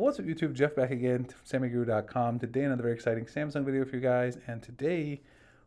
What's up YouTube, Jeff back again from SammyGuru.com. Today another very exciting Samsung video for you guys, and today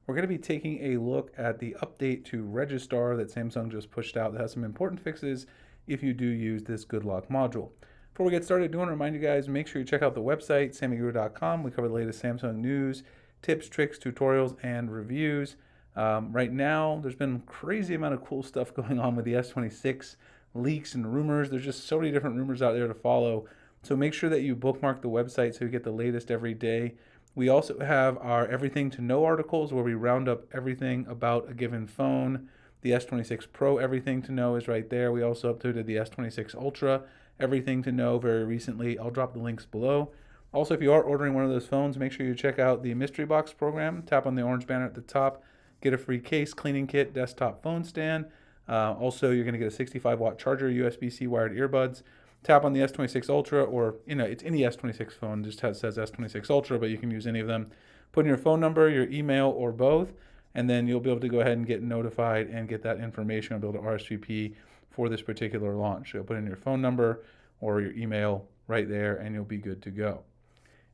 we're going to be taking a look at the update to Registar that Samsung just pushed out that has some important fixes if you do use this Good Lock module. Before we get started, I do want to remind you guys, make sure you check out the website, SammyGuru.com. We cover the latest Samsung news, tips, tricks, tutorials, and reviews. Right now, there's been a crazy amount of cool stuff going on with the S26 leaks and rumors. There's just so many different rumors out there to follow. So make sure that you bookmark the website so you get the latest every day. We also have our Everything to Know articles where we round up everything about a given phone. The S26 Pro Everything to Know is right there. We also updated the S26 Ultra Everything to Know very recently. I'll drop the links below. Also, if you are ordering one of those phones, make sure you check out the Mystery Box program. Tap on the orange banner at the top. Get a free case, cleaning kit, desktop phone stand. Also, you're going to get a 65-watt charger, USB-C wired earbuds. Tap on the S26 Ultra, or it's any S26 phone, just says S26 Ultra, but you can use any of them. Put in your phone number, your email, or both, and then you'll be able to go ahead and get notified and get that information. You'll be able to RSVP for this particular launch. So put in your phone number or your email right there, and you'll be good to go.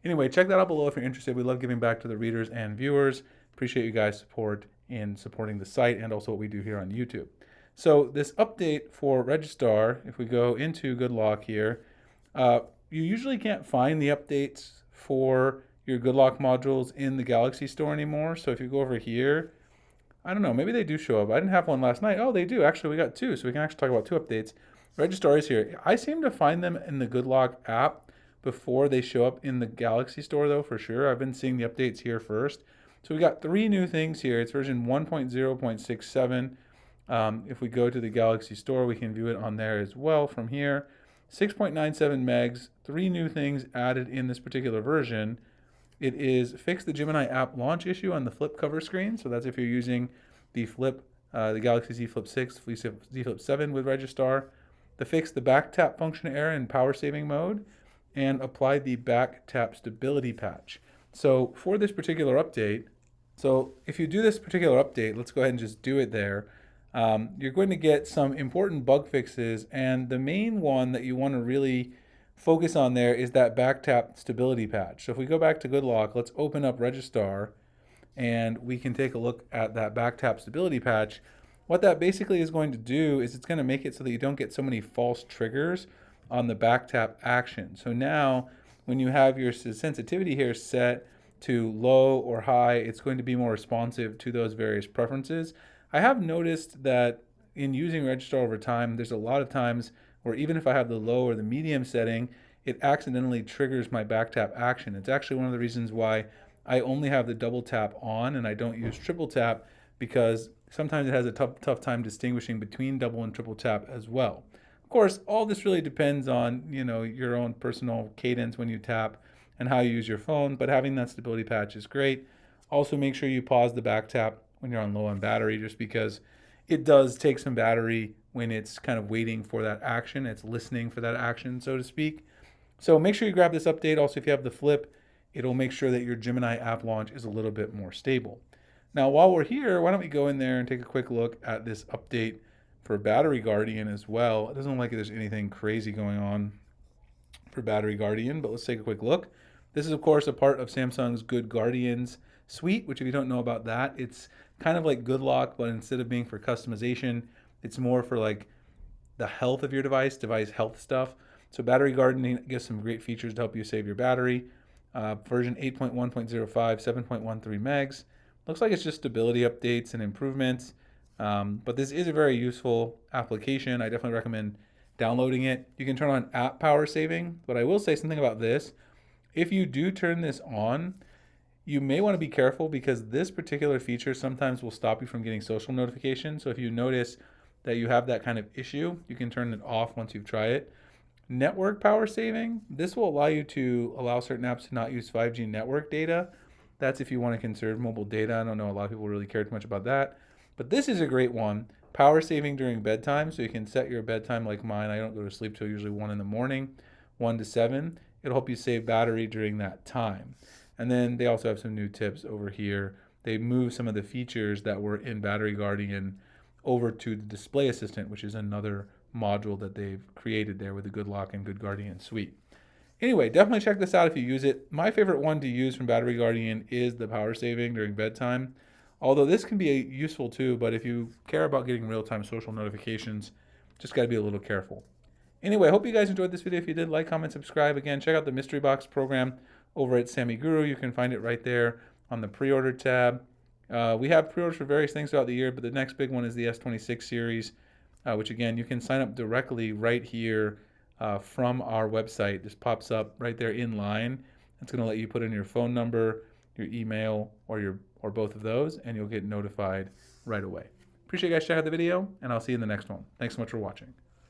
Anyway, check that out below if you're interested. We love giving back to the readers and viewers. Appreciate you guys' support in supporting the site and also what we do here on YouTube. So this update for Registar, if we go into Good Lock here, you usually can't find the updates for your Good Lock modules in the Galaxy Store anymore. So if you go over here, I don't know, maybe they do show up. I didn't have one last night. Oh, they do. Actually, we got two, so we can actually talk about two updates. Registar is here. I seem to find them in the Good Lock app before they show up in the Galaxy Store, though, for sure. I've been seeing the updates here first. So we got three new things here. It's version 1.0.67. If we go to the Galaxy Store, we can view it on there as well from here. 6.97 megs, three new things added in this particular version. It is fix the Gemini app launch issue on the flip cover screen. So that's if you're using the flip, the Galaxy Z Flip 6, Z Flip 7 with Registar. The fix the back tap function error in power saving mode, and apply the back tap stability patch. So for this particular update, so if you do this particular update, let's go ahead and just do it there. You're going to get some important bug fixes, and the main one that you want to really focus on there is that back tap stability patch. So if we go back to Good Lock, let's open up Registar, and we can take a look at that back tap stability patch. What that basically is going to do is it's going to make it so that you don't get so many false triggers on the back tap action. So now when you have your sensitivity here set to low or high, it's going to be more responsive to those various preferences. I have noticed that in using Registar over time, there's a lot of times where even if I have the low or the medium setting, it accidentally triggers my back tap action. It's actually one of the reasons why I only have the double tap on and I don't use triple tap, because sometimes it has a tough time distinguishing between double and triple tap as well. Of course, all this really depends on your own personal cadence when you tap and how you use your phone, but having that stability patch is great. Also, make sure you pause the back tap when you're on low on battery, just because it does take some battery when it's kind of waiting for that action. It's listening for that action, so to speak. So make sure you grab this update. Also, if you have the flip, it'll make sure that your Gemini app launch is a little bit more stable. Now, while we're here, why don't we go in there and take a quick look at this update for Battery Guardian as well. It doesn't look like there's anything crazy going on for Battery Guardian, but let's take a quick look. This is, of course, a part of Samsung's Good Guardians suite, which if you don't know about that, it's kind of like Good Lock, but instead of being for customization, it's more for like the health of your device health stuff. So Battery Guardian gives some great features to help you save your battery. Version 8.1.05, 7.13 megs. Looks like it's just stability updates and improvements, but this is a very useful application. I definitely recommend downloading it. You can turn on app power saving, but I will say something about this. If you do turn this on, you may want to be careful, because this particular feature sometimes will stop you from getting social notifications. So if you notice that you have that kind of issue, you can turn it off once you've tried it. Network power saving, this will allow you to allow certain apps to not use 5G network data. That's if you want to conserve mobile data. I don't know a lot of people really care too much about that, but this is a great one. Power saving during bedtime, so you can set your bedtime like mine. I don't go to sleep till usually 1 in the morning, 1 to 7. It'll help you save battery during that time. And then they also have some new tips over here. They moved some of the features that were in Battery Guardian over to the Display Assistant, which is another module that they've created there with the Good Lock and Good Guardian suite. Anyway, definitely check this out if you use it. My favorite one to use from Battery Guardian is the power saving during bedtime. Although this can be useful too, but if you care about getting real-time social notifications, just got to be a little careful. Anyway, I hope you guys enjoyed this video. If you did, like, comment, subscribe. Again, check out the mystery box program over at SammyGuru. You can find it right there on the pre-order tab. We have pre-orders for various things throughout the year, but the next big one is the S26 series, which again, you can sign up directly right here from our website. This pops up right there in line. It's going to let you put in your phone number, your email, or both of those, and you'll get notified right away. Appreciate you guys checking out the video, and I'll see you in the next one. Thanks so much for watching.